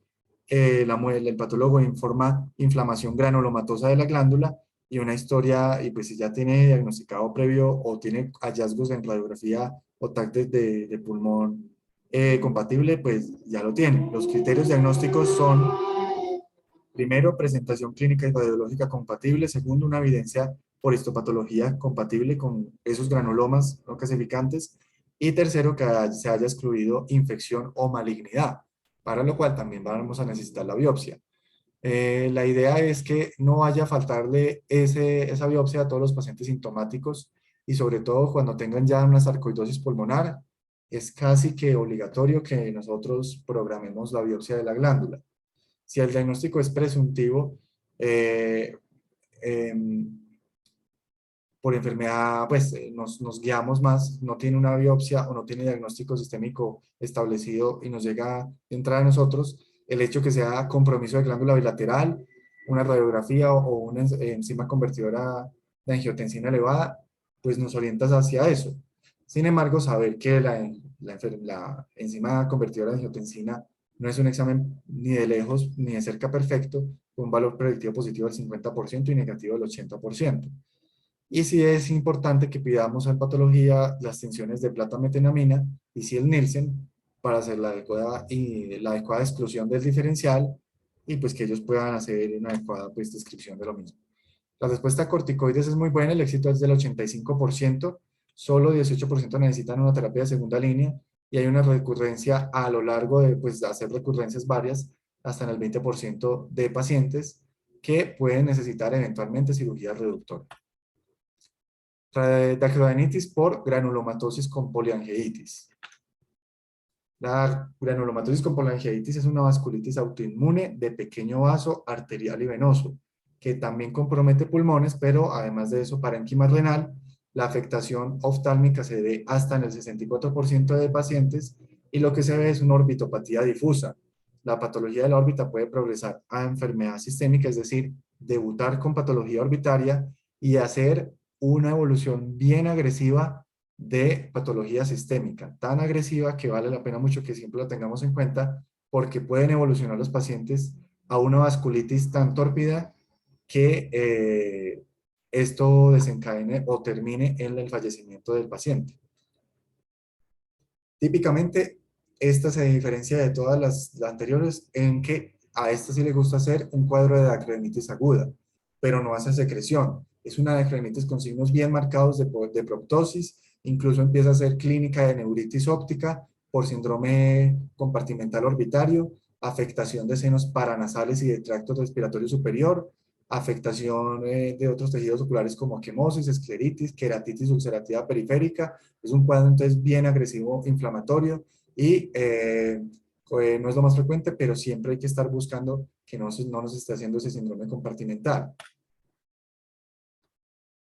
el patólogo informa inflamación granulomatosa de la glándula y una historia, y pues si ya tiene diagnosticado previo o tiene hallazgos en radiografía o TAC de pulmón compatible, pues ya lo tiene. Los criterios diagnósticos son: primero, presentación clínica y radiológica compatible; segundo, una evidencia por histopatología compatible con esos granulomas no calcificantes; y tercero, que se haya excluido infección o malignidad, para lo cual también vamos a necesitar la biopsia. La idea es que no vaya a faltarle esa biopsia a todos los pacientes sintomáticos y sobre todo cuando tengan ya una sarcoidosis pulmonar, es casi que obligatorio que nosotros programemos la biopsia de la glándula. Si el diagnóstico es presuntivo, eh, em, por enfermedad, pues nos guiamos más, no tiene una biopsia o no tiene diagnóstico sistémico establecido y nos llega a entrar a nosotros, el hecho que sea compromiso de glándula bilateral, una radiografía o una enzima convertidora de angiotensina elevada, pues nos orientas hacia eso. Sin embargo, saber que la enzima convertidora de angiotensina no es un examen ni de lejos ni de cerca perfecto, con un valor predictivo positivo del 50% y negativo del 80%. Y sí es importante que pidamos en patología las tensiones de plata-metenamina y si el Nielsen para hacer la adecuada exclusión del diferencial y pues que ellos puedan hacer una adecuada pues, descripción de lo mismo. La respuesta a corticoides es muy buena, el éxito es del 85%, solo 18% necesitan una terapia de segunda línea y hay una recurrencia a lo largo de pues, hacer recurrencias varias hasta en el 20% de pacientes que pueden necesitar eventualmente cirugía reductora. Dacrodanitis por granulomatosis con poliangeitis. La granulomatosis con poliangeitis es una vasculitis autoinmune de pequeño vaso arterial y venoso, que también compromete pulmones, pero además de eso, parénquima renal, la afectación oftálmica se ve hasta en el 64% de pacientes y lo que se ve es una orbitopatía difusa. La patología de la órbita puede progresar a enfermedad sistémica, es decir, debutar con patología orbitaria y hacer una evolución bien agresiva de patología sistémica, tan agresiva que vale la pena mucho que siempre lo tengamos en cuenta porque pueden evolucionar los pacientes a una vasculitis tan tórpida que esto desencadene o termine en el fallecimiento del paciente. Típicamente, esta se diferencia de todas las anteriores en que a esta sí le gusta hacer un cuadro de dacrodemitis aguda, pero no hace secreción. Es una dacrodemitis con signos bien marcados de proptosis, incluso empieza a ser clínica de neuritis óptica por síndrome compartimental orbitario, afectación de senos paranasales y de tracto respiratorio superior, afectación de otros tejidos oculares como quemosis, escleritis, queratitis ulcerativa periférica. Es un cuadro entonces bien agresivo, inflamatorio y no es lo más frecuente, pero siempre hay que estar buscando que no nos esté haciendo ese síndrome compartimental.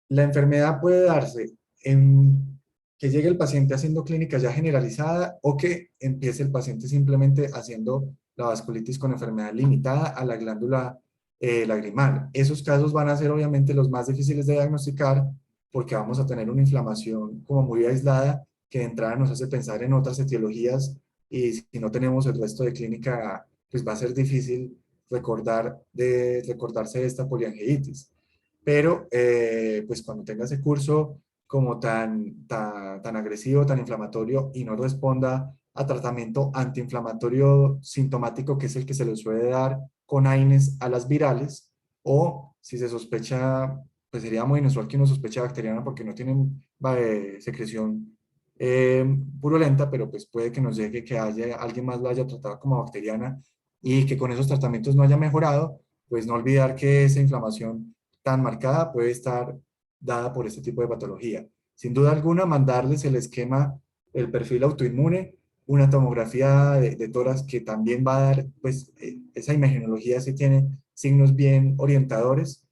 La enfermedad puede darse en que llegue el paciente haciendo clínica ya generalizada o que empiece el paciente simplemente haciendo la vasculitis con enfermedad limitada a la glándula lagrimal. Esos casos van a ser obviamente los más difíciles de diagnosticar porque vamos a tener una inflamación como muy aislada que de entrada nos hace pensar en otras etiologías y si no tenemos el resto de clínica, pues va a ser difícil recordarse de esta poliangeitis. Pero pues cuando tenga ese curso como tan agresivo, tan inflamatorio y no responda a tratamiento antiinflamatorio sintomático, que es el que se le suele dar con AINES a las virales, o si se sospecha, pues sería muy inusual que uno sospeche bacteriana porque no tienen secreción purulenta, pero pues puede que nos llegue que alguien más la haya tratado como bacteriana y que con esos tratamientos no haya mejorado, pues no olvidar que esa inflamación tan marcada puede estar dada por este tipo de patología. Sin duda alguna, mandarles el esquema, el perfil autoinmune, una tomografía de tórax que también va a dar, pues, esa imagenología si tiene signos bien orientadores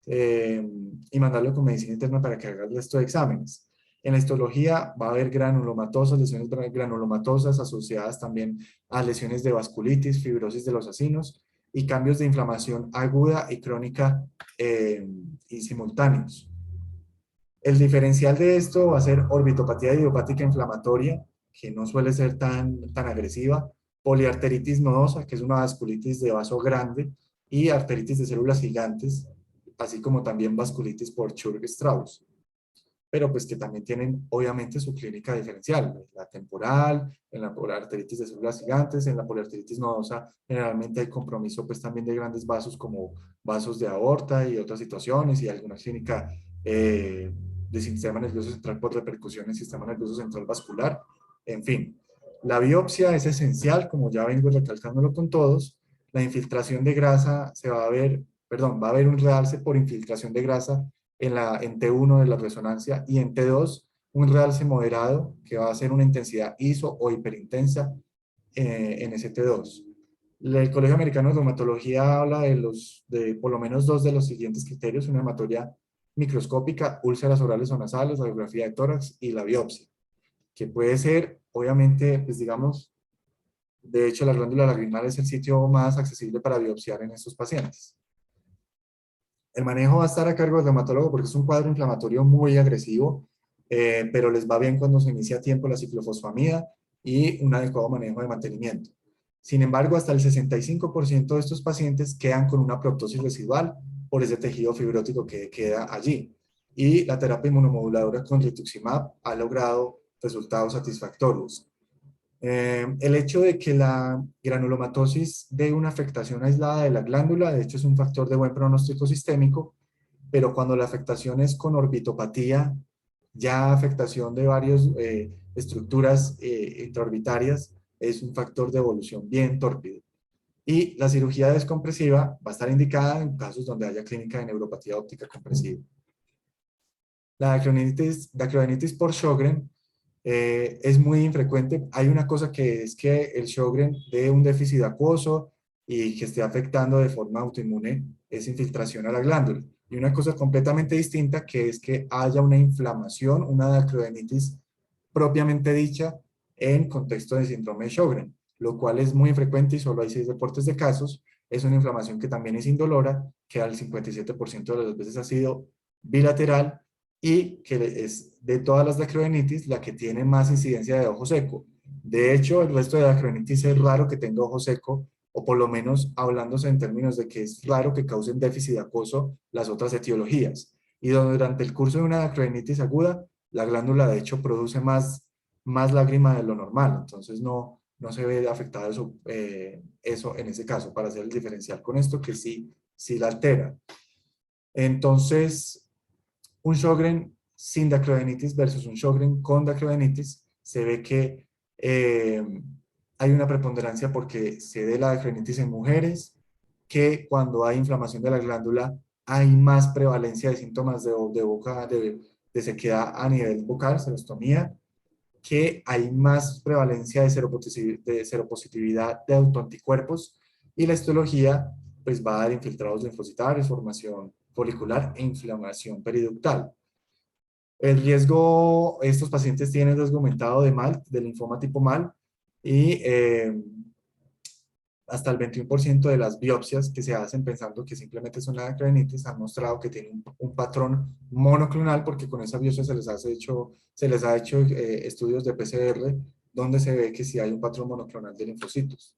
y mandarlo con medicina interna para que haga el resto de exámenes. En la histología va a haber granulomatosas, lesiones granulomatosas asociadas también a lesiones de vasculitis, fibrosis de los acinos y cambios de inflamación aguda y crónica y simultáneos. El diferencial de esto va a ser orbitopatía idiopática inflamatoria, que no suele ser tan agresiva, poliarteritis nodosa, que es una vasculitis de vaso grande, y arteritis de células gigantes, así como también vasculitis por Churg-Strauss, pero pues que también tienen obviamente su clínica diferencial, la temporal, en la poliarteritis de células gigantes, en la poliarteritis nodosa generalmente hay compromiso pues también de grandes vasos como vasos de aorta y otras situaciones y alguna clínica de sistema nervioso central por repercusión en el sistema nervioso central vascular, en fin. La biopsia es esencial, como ya vengo recalcándolo con todos, la infiltración de grasa se va a ver, perdón, va a haber un realce por infiltración de grasa en T1 de la resonancia y en T2 un realce moderado que va a ser una intensidad iso o hiperintensa en ese T2. El Colegio Americano de Reumatología habla de por lo menos dos de los siguientes criterios: una hematoria microscópica, úlceras orales o nasales, radiografía de tórax y la biopsia, que puede ser, obviamente, pues digamos, de hecho la glándula lagrimal es el sitio más accesible para biopsiar en estos pacientes. El manejo va a estar a cargo del reumatólogo porque es un cuadro inflamatorio muy agresivo, pero les va bien cuando se inicia a tiempo la ciclofosfamida y un adecuado manejo de mantenimiento. Sin embargo, hasta el 65% de estos pacientes quedan con una proptosis residual por ese tejido fibrótico que queda allí. Y la terapia inmunomoduladora con rituximab ha logrado resultados satisfactorios. El hecho de que la granulomatosis dé una afectación aislada de la glándula, de hecho es un factor de buen pronóstico sistémico, pero cuando la afectación es con orbitopatía, ya afectación de varias estructuras intraorbitarias, es un factor de evolución bien tórpido. Y la cirugía descompresiva va a estar indicada en casos donde haya clínica de neuropatía óptica compresiva. La dacroadenitis por Sjögren es muy infrecuente. Hay una cosa que es que el Sjögren dé un déficit acuoso y que esté afectando de forma autoinmune esa infiltración a la glándula. Y una cosa completamente distinta que es que haya una inflamación, una dacroadenitis propiamente dicha en contexto de síndrome de Sjögren, lo cual es muy frecuente y solo hay 6 reportes de casos. Es una inflamación que también es indolora, que al 57% de las veces ha sido bilateral y que es de todas las dacroadenitis la que tiene más incidencia de ojo seco. De hecho, el resto de dacroadenitis es raro que tenga ojo seco, o por lo menos hablándose en términos de que es raro que causen déficit acuoso las otras etiologías. Y durante el curso de una dacroadenitis aguda, la glándula de hecho produce más lágrima de lo normal, entonces no se ve afectado eso en ese caso, para hacer el diferencial con esto que sí la altera. Entonces, un Sjögren sin dacroadenitis versus un Sjögren con dacroadenitis, se ve que hay una preponderancia porque se dé la dacroadenitis en mujeres, que cuando hay inflamación de la glándula hay más prevalencia de síntomas de sequedad a nivel bucal, serostomía, que hay más prevalencia de seropositividad de autoanticuerpos, y la histología pues va a dar infiltrados linfocitarios, formación folicular e inflamación periductal. El riesgo, estos pacientes tienen riesgo aumentado de MALT, de linfoma tipo MALT, y hasta el 21% de las biopsias que se hacen pensando que simplemente son la dacroadenitis han mostrado que tienen un patrón monoclonal, porque con esa biopsia se les ha hecho estudios de PCR donde se ve que sí hay un patrón monoclonal de linfocitos.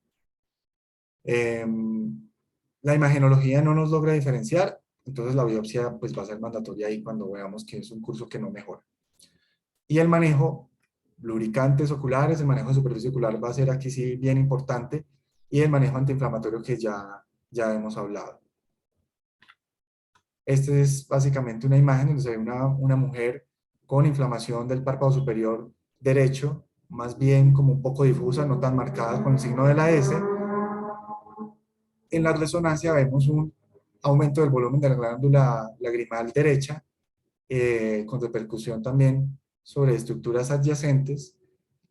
La imagenología no nos logra diferenciar, entonces la biopsia pues va a ser mandatoria ahí cuando veamos que es un curso que no mejora. Y el manejo, lubricantes oculares, el manejo de superficie ocular va a ser aquí sí bien importante, y el manejo antiinflamatorio que ya hemos hablado. Esta es básicamente una imagen donde se ve una mujer con inflamación del párpado superior derecho, más bien como un poco difusa, no tan marcada con el signo de la S. En la resonancia vemos un aumento del volumen de la glándula lagrimal derecha, con repercusión también sobre estructuras adyacentes,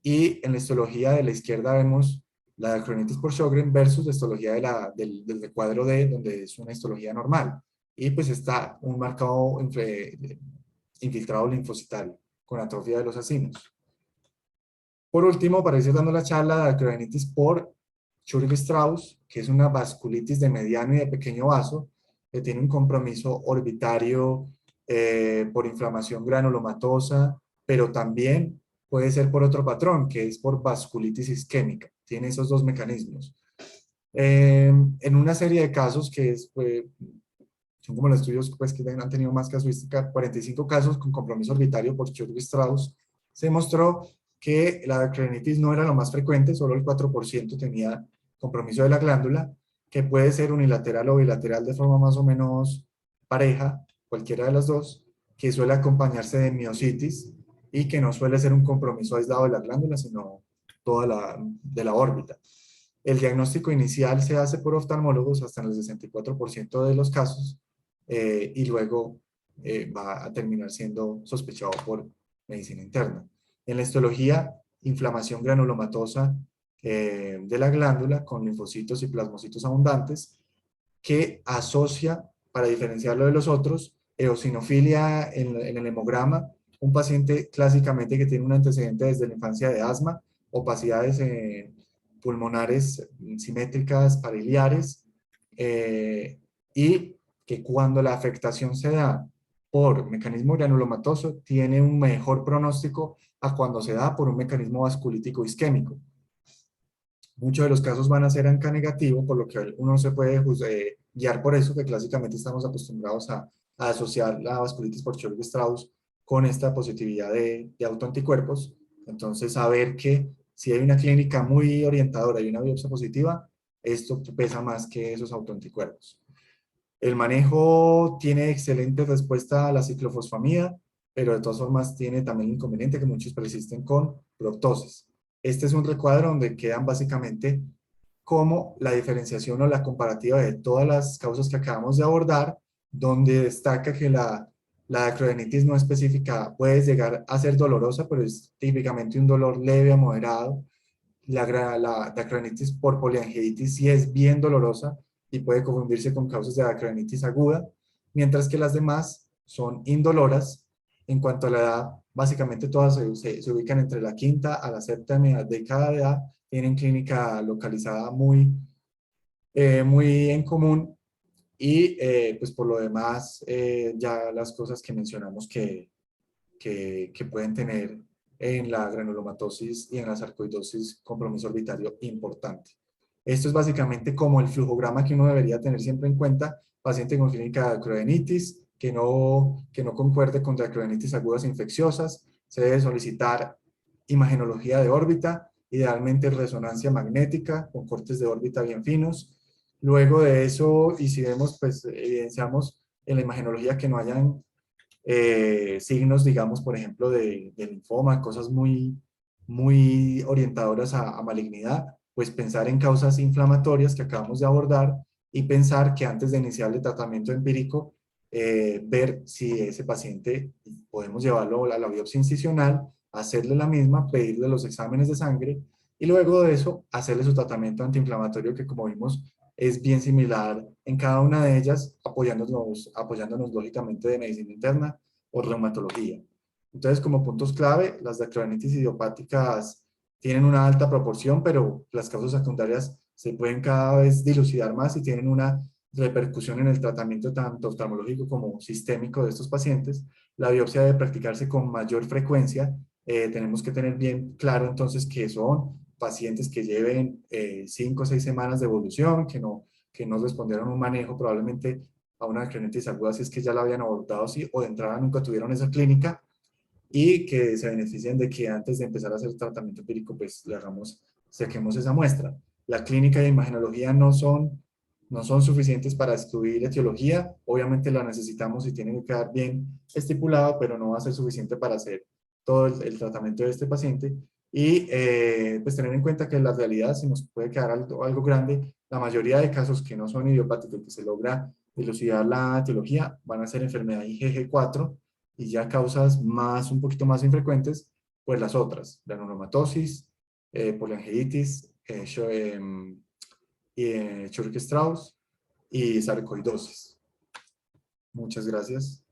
y en la histología de la izquierda vemos la dacroadenitis por Sjögren versus la histología del recuadro D, donde es una histología normal, y pues está un marcado infiltrado linfocitario con atrofia de los acimos. Por último, para ir dando la charla, la dacroadenitis por Churg-Strauss, que es una vasculitis de mediano y de pequeño vaso, que tiene un compromiso orbitario por inflamación granulomatosa, pero también puede ser por otro patrón, que es por vasculitis isquémica. Tiene esos dos mecanismos. En una serie de casos son como los estudios pues, que han tenido más casuística, 45 casos con compromiso orbitario por Churg-Strauss, se mostró que la dacroadenitis no era lo más frecuente, solo el 4% tenía compromiso de la glándula, que puede ser unilateral o bilateral de forma más o menos pareja, cualquiera de las dos, que suele acompañarse de miositis y que no suele ser un compromiso aislado de la glándula, sino de la órbita. El diagnóstico inicial se hace por oftalmólogos hasta en el 64% de los casos y luego va a terminar siendo sospechado por medicina interna. En la histología, inflamación granulomatosa de la glándula con linfocitos y plasmocitos abundantes que asocia, para diferenciarlo de los otros, eosinofilia en el hemograma, un paciente clásicamente que tiene un antecedente desde la infancia de asma, opacidades pulmonares simétricas pariliares, y que cuando la afectación se da por mecanismo granulomatoso tiene un mejor pronóstico a cuando se da por un mecanismo vasculítico isquémico. Muchos de los casos van a ser ANCA negativo, por lo que uno se puede guiar por eso, que clásicamente estamos acostumbrados a asociar la vasculitis por Churg-Strauss con esta positividad de autoanticuerpos. Entonces, saber que si hay una clínica muy orientadora y una biopsia positiva, esto pesa más que esos autoanticuerpos. El manejo tiene excelente respuesta a la ciclofosfamida, pero de todas formas tiene también el inconveniente que muchos persisten con proptosis. Este es un recuadro donde quedan básicamente como la diferenciación o la comparativa de todas las causas que acabamos de abordar, donde destaca que la dacroadenitis no específica puede llegar a ser dolorosa, pero es típicamente un dolor leve a moderado. La dacroadenitis por poliangiitis sí es bien dolorosa y puede confundirse con causas de dacroadenitis aguda, mientras que las demás son indoloras. En cuanto a la edad, básicamente todas se ubican entre la quinta a la séptima década de edad, tienen clínica localizada muy en común y pues por lo demás ya las cosas que mencionamos que pueden tener en la granulomatosis y en la sarcoidosis compromiso orbitario importante. Esto es básicamente como el flujograma que uno debería tener siempre en cuenta, paciente con clínica de acroadenitis, que no concuerde con acroadenitis agudas infecciosas, se debe solicitar imagenología de órbita, idealmente resonancia magnética con cortes de órbita bien finos. Luego de eso, y si vemos, pues evidenciamos en la imagenología que no hayan signos, digamos, por ejemplo, de linfoma, cosas muy orientadoras a malignidad, pues pensar en causas inflamatorias que acabamos de abordar y pensar que antes de iniciar el tratamiento empírico, ver si ese paciente podemos llevarlo a la biopsia incisional, hacerle la misma, pedirle los exámenes de sangre y luego de eso hacerle su tratamiento antiinflamatorio que como vimos es bien similar en cada una de ellas, apoyándonos lógicamente de medicina interna o reumatología. Entonces, como puntos clave, las dacroadenitis idiopáticas tienen una alta proporción, pero las causas secundarias se pueden cada vez dilucidar más y tienen una repercusión en el tratamiento tanto oftalmológico como sistémico de estos pacientes. La biopsia debe practicarse con mayor frecuencia. Tenemos que tener bien claro entonces que son pacientes que lleven 5 o 6 semanas de evolución, que no respondieron a un manejo probablemente a una acroadenitis aguda si es que ya la habían abordado sí, o de entrada nunca tuvieron esa clínica y que se beneficien de que antes de empezar a hacer tratamiento empírico pues saquemos esa muestra. La clínica de imagenología no son suficientes para excluir etiología, obviamente la necesitamos y tiene que quedar bien estipulado, pero no va a ser suficiente para hacer todo el tratamiento de este paciente. Y pues tener en cuenta que la realidad, si nos puede quedar algo grande, la mayoría de casos que no son idiopáticos, que se logra dilucidar la etiología, van a ser enfermedad IgG4 y ya causas un poquito más infrecuentes, pues las otras, la granulomatosis, poliangiitis, Churg-Strauss y sarcoidosis. Muchas gracias.